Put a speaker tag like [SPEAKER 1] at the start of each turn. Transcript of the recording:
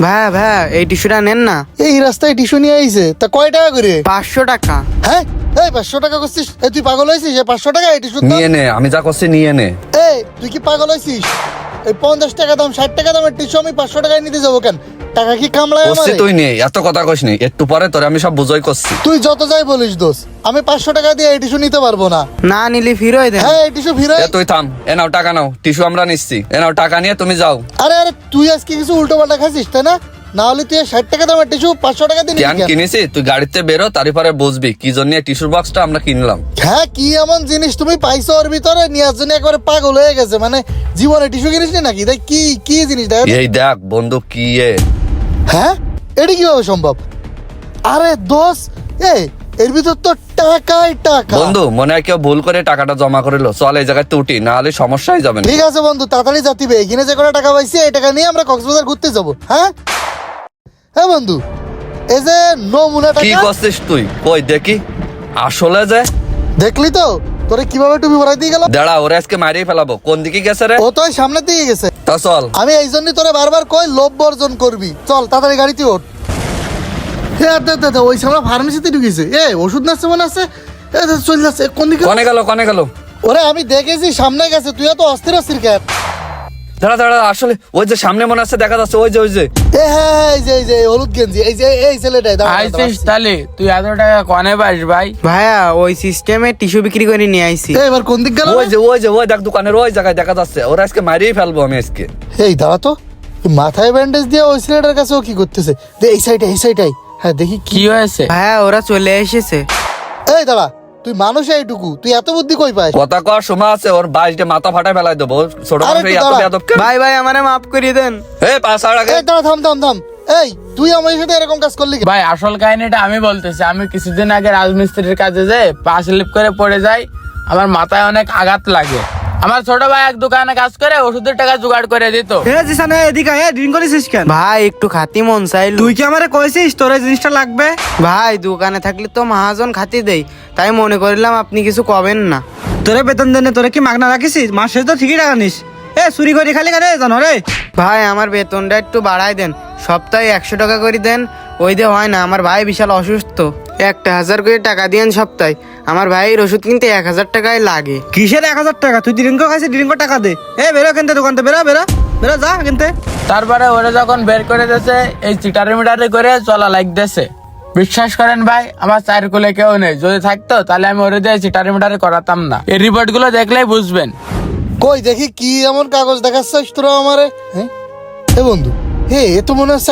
[SPEAKER 1] ভাইয়া ভাইয়া এই টিস্যুটা নেন না।
[SPEAKER 2] এই রাস্তায় টিস্যু নিয়ে আইছে, তা কয় টাকা করে?
[SPEAKER 1] 500 টাকা।
[SPEAKER 2] হ্যাঁ এই 500 টাকা করছিস? এই তুই পাগল হয়েছিস? 500 টাকা এই টিস্যুর দাম?
[SPEAKER 3] নিয়ে নে, আমি যা করছি নিয়ে নে।
[SPEAKER 2] এই তুই কি পাগল হয়েছিস? এই 50 টাকা দাম 60 টাকা দামের টিস্যু আমি 500 টাকায় নিতে যাবো কেন? টাকা কি কামলায়
[SPEAKER 3] করছি
[SPEAKER 2] আমারে?
[SPEAKER 3] তুই নে, এত কথা কইস নি, একটু পরে তোরে আমি সব বুঝাই করছি।
[SPEAKER 2] তুই যত যাই বলিস দোষ, আমি 500 টাকা দিয়ে এই টিস্যু নিতে পারবো না।
[SPEAKER 1] না নিলে ফিরোই দেন।
[SPEAKER 2] হ্যাঁ এই টিস্যু ফিরে।
[SPEAKER 3] এ তুই থাম, এ নাও টাকা নাও, টিস্যু আমরা নিচ্ছি, এ নাও টাকা নিয়ে তুমি যাও।
[SPEAKER 2] আরে আরে তুই আজকে কিছু উল্টো পাল্টা খাচ্ছিস তাই না? না হলে তুই 60 টাকা দামের টিস্যু 500 টাকা দিয়ে
[SPEAKER 3] কেন
[SPEAKER 2] নিবি কেন?
[SPEAKER 3] কিনেছি তুই গাড়িতে বেরো, তারপরে বুঝবি কি জন্য টিস্যুর বক্সটা আমরা কিনলাম।
[SPEAKER 2] হ্যাঁ কি এমন জিনিস তুমি পাইছো ওর ভিতরে? নেওয়ার জন্য একবারে পাগল হয়ে গেছে, মানে জীবনে টিস্যু কিনিস নি নাকি? তাই কি কি জিনিস দেখ?
[SPEAKER 3] এই দেখ বন্ধু কি
[SPEAKER 2] হ্যাঁ এটা কিভাবে সম্ভব? আরে দোষ এর ভিতর তো টাকাই টাকা।
[SPEAKER 3] বন্ধু মনে হয় কেউ ভুল করে টাকাটা জমা করিল, চল এই জায়গায় উঠি, না হলে সমস্যাই যাবে না।
[SPEAKER 2] ঠিক আছে বন্ধু, তাড়াতাড়ি যাতিবে। এখানে যে কটা টাকা পাইছি এই টাকা নিয়ে আমরা কক্সবাজার ঘুরতে যাব। হ্যাঁ হ্যাঁ বন্ধু, এই যে নমুনা
[SPEAKER 3] কি
[SPEAKER 2] টাকা
[SPEAKER 3] করছিস তুই? কই দেখি আসলে যে
[SPEAKER 2] দেখলি তো তোরে কিভাবে টুপি ভরাই দিয়ে গেল?
[SPEAKER 3] দাঁড়া, ওরা আজকে মারিয়ে ফেলাবো। কোন দিকে গেছে রে?
[SPEAKER 2] ও তো ওই সামনের দিকে গেছে।
[SPEAKER 3] তা চল।
[SPEAKER 2] আমি এই জন্যই তোরে বারবার কই লোভ বর্জন করবি। চল তাড়াতাড়ি গাড়িতে ওঠ। হ্যাঁ দাদা ওই সামনে ফার্মেসিতে ঢুকেছে। ওষুধ নাচ্ছে মনে আছে। চলে যাচ্ছে কোন দিকে?
[SPEAKER 3] কনে গেল কনে গেল?
[SPEAKER 2] ওরে আমি দেখেছি সামনে গেছে, তুই এত অস্থির অস্থির কেন?
[SPEAKER 3] দাঁড়া দাঁড়া, আসলে ওই যে সামনে মনে আছে দেখা যাচ্ছে, ওই যে ওই যে
[SPEAKER 2] হ্যাঁ এই যে হলুদ গেঞ্জি, এই ছেলেটাই। দাঁড়া, দাঁড়া,
[SPEAKER 4] আইসিস
[SPEAKER 2] দাঁড়া।
[SPEAKER 4] তাহলে তুই এত টাকা কনে পাস ভাই?
[SPEAKER 1] ভাইয়া ওই সিস্টেমে টিস্যু বিক্রি করে নিয়ে আইছি।
[SPEAKER 2] এবার কোন দিক গেল?
[SPEAKER 3] ওই দেখ দোকানের ওই জায়গায় দেখা যাচ্ছে, ওরা আজকে মারিয়ে ফেলবো আমি আজকে।
[SPEAKER 2] এই দাঁড়া তো, মাথায় ব্যান্ডেজ দিয়ে ওই ছেলেটার কাছে ও কি করতেছে? এই সাইডটাই। হ্যাঁ দেখি কি।
[SPEAKER 4] কি হয়েছে?
[SPEAKER 1] ভাইয়া ওরা চলে এসেছে।
[SPEAKER 2] এই দাঁড়া, তুই মানুষ এইটুকু, তুই এত বুদ্ধি কই পাস?
[SPEAKER 3] কথা কর সময় আছে, ওর বাইশটা মাথা ফাটাই ফেলাই দেবো। ছোট
[SPEAKER 2] আরে
[SPEAKER 3] মানুষ
[SPEAKER 2] তুই
[SPEAKER 3] এত
[SPEAKER 2] দাঁড়া।
[SPEAKER 3] বেয়াদব কেন?
[SPEAKER 1] ভাই ভাই আমারে মাফ করিয়ে দেন।
[SPEAKER 3] এই পাঁচ আগে
[SPEAKER 2] এই দাঁড়া, থাম। এই তুই আমার সাথে এরকম কাজ করলি কেন?
[SPEAKER 4] ভাই আসল কাহিনীটা আমি বলতেছি। আমি কিছুদিন আগে রাজমিস্ত্রির কাজে যাই, পা স্লিপ করে পড়ে যাই, আমার মাথায় অনেক আঘাত লাগে। আমার ছোট ভাই এক দোকানে কাজ করে ওষুধের টাকা জোগাড় করে দিত।
[SPEAKER 1] ভাই একটু খাতি মন চাইল।
[SPEAKER 5] তুই কি আমারে কইছিস তোর এই জিনিসটা লাগবে?
[SPEAKER 1] ভাই দোকানে থাকলে তো মহাজন খাতি দেই, তাই মনে করিলাম আপনি কিছু কবেন না।
[SPEAKER 5] তোরে বেতন দেনে তোরে কি মাগনা রাখিস? মাসে তো ঠিকই টাকা নিস। চুরি করে খালি কেন জানো রে?
[SPEAKER 1] ভাই আমার বেতনটা একটু বাড়াই দেন, সপ্তাহে 100 টাকা করে দেন। ওই দিয়ে হয় না, আমার ভাই বিশাল অসুস্থ। 1000 করে টাকা দিয়েন সপ্তাহে। আমার ভাইয়ের ওষুধ কিনতে 1000 টাকাই লাগে।
[SPEAKER 5] কিসের 1000 টাকা? তুই ড্রিঙ্ক খাইছিস, ড্রিঙ্ক টাকা দে। বেরো কিনতে দোকানতে, বেরো যা কিনতে।
[SPEAKER 4] তারপরে ওরা যখন বের করে দিয়েছে, এই চিটারি মিটারি করে চলা লাগতেছে। বিশ্বাস করেন ভাই, আমার চার কোলে কেউ নেই। যদি থাকতো তাহলে আমি ওরে দিয়ে চিটারি মিটারি করাতাম না। এই রিপোর্ট গুলো দেখলেই বুঝবেন।
[SPEAKER 2] কই দেখি কি এমন কাগজ দেখাচ্ছিস তোরা আমারে? হ্যাঁ এ বন্ধু, এ তো মনে হচ্ছে